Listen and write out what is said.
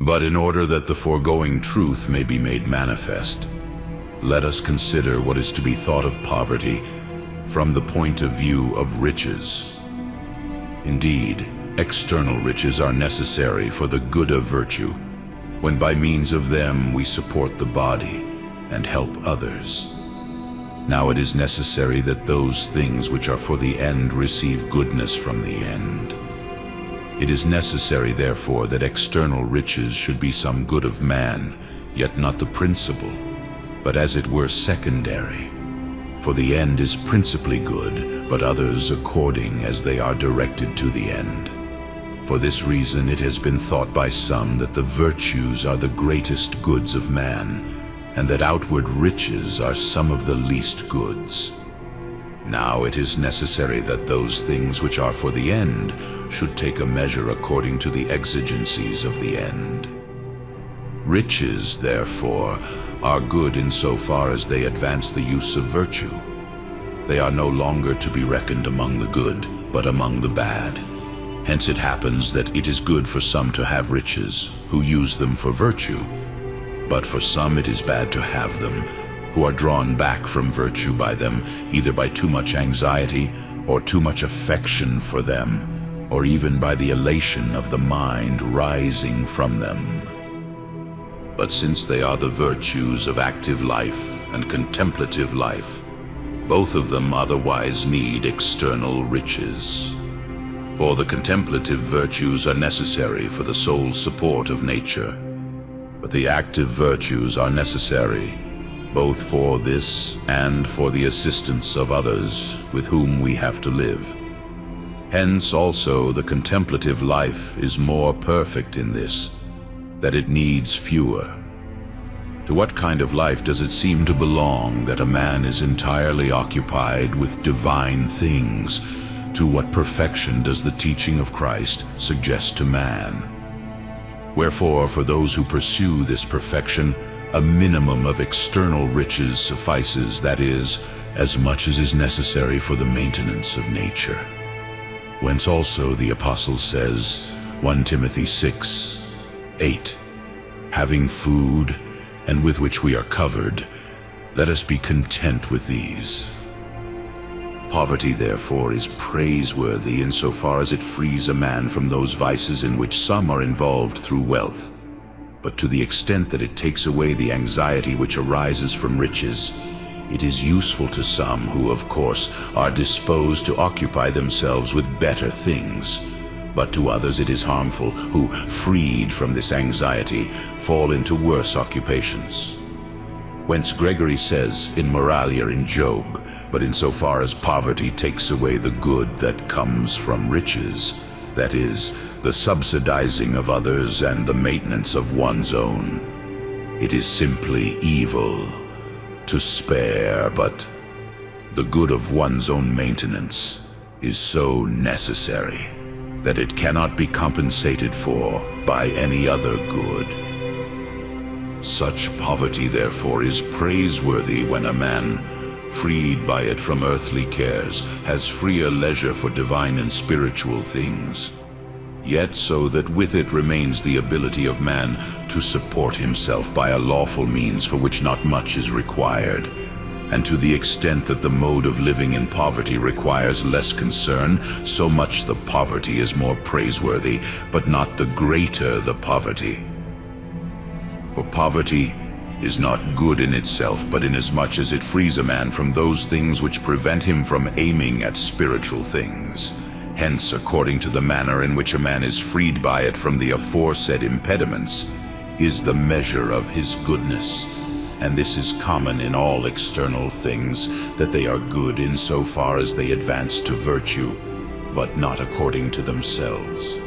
But in order that the foregoing truth may be made manifest, let us consider what is to be thought of poverty from the point of view of riches. Indeed, external riches are necessary for the good of virtue, when by means of them we support the body and help others. Now it is necessary that those things which are for the end receive goodness from the end. It is necessary, therefore, that external riches should be some good of man, yet not the principal, but as it were secondary. For the end is principally good, but others according as they are directed to the end. For this reason it has been thought by some that the virtues are the greatest goods of man, and that outward riches are some of the least goods. Now it is necessary that those things which are for the end should take a measure according to the exigencies of the end. Riches, therefore, are good in so far as they advance the use of virtue. They are no longer to be reckoned among the good, but among the bad. Hence it happens that it is good for some to have riches, who use them for virtue, but for some it is bad to have them, who are drawn back from virtue by them, either by too much anxiety, or too much affection for them, or even by the elation of the mind rising from them. But since they are the virtues of active life and contemplative life, both of them otherwise need external riches. For the contemplative virtues are necessary for the sole support of nature, but the active virtues are necessary both for this and for the assistance of others with whom we have to live. Hence also the contemplative life is more perfect in this, that it needs fewer. To what kind of life does it seem to belong that a man is entirely occupied with divine things? To what perfection does the teaching of Christ suggest to man? Wherefore, for those who pursue this perfection, a minimum of external riches suffices, that is, as much as is necessary for the maintenance of nature. Whence also the Apostle says, 1 Timothy 6:8, having food, and with which we are covered, let us be content with these. Poverty, therefore, is praiseworthy insofar as it frees a man from those vices in which some are involved through wealth. But to the extent that it takes away the anxiety which arises from riches, it is useful to some who, of course, are disposed to occupy themselves with better things. But to others it is harmful, who, freed from this anxiety, fall into worse occupations. Whence Gregory says in Moralia in Job, but insofar as poverty takes away the good that comes from riches, that is, the subsidizing of others and the maintenance of one's own, it is simply evil to spare, but the good of one's own maintenance is so necessary that it cannot be compensated for by any other good. Such poverty, therefore, is praiseworthy when a man, freed by it from earthly cares, has freer leisure for divine and spiritual things. Yet so that with it remains the ability of man to support himself by a lawful means for which not much is required. And to the extent that the mode of living in poverty requires less concern, so much the poverty is more praiseworthy, but not the greater the poverty. For poverty is not good in itself, but inasmuch as it frees a man from those things which prevent him from aiming at spiritual things. Hence, according to the manner in which a man is freed by it from the aforesaid impediments, is the measure of his goodness. And this is common in all external things, that they are good in so far as they advance to virtue, but not according to themselves.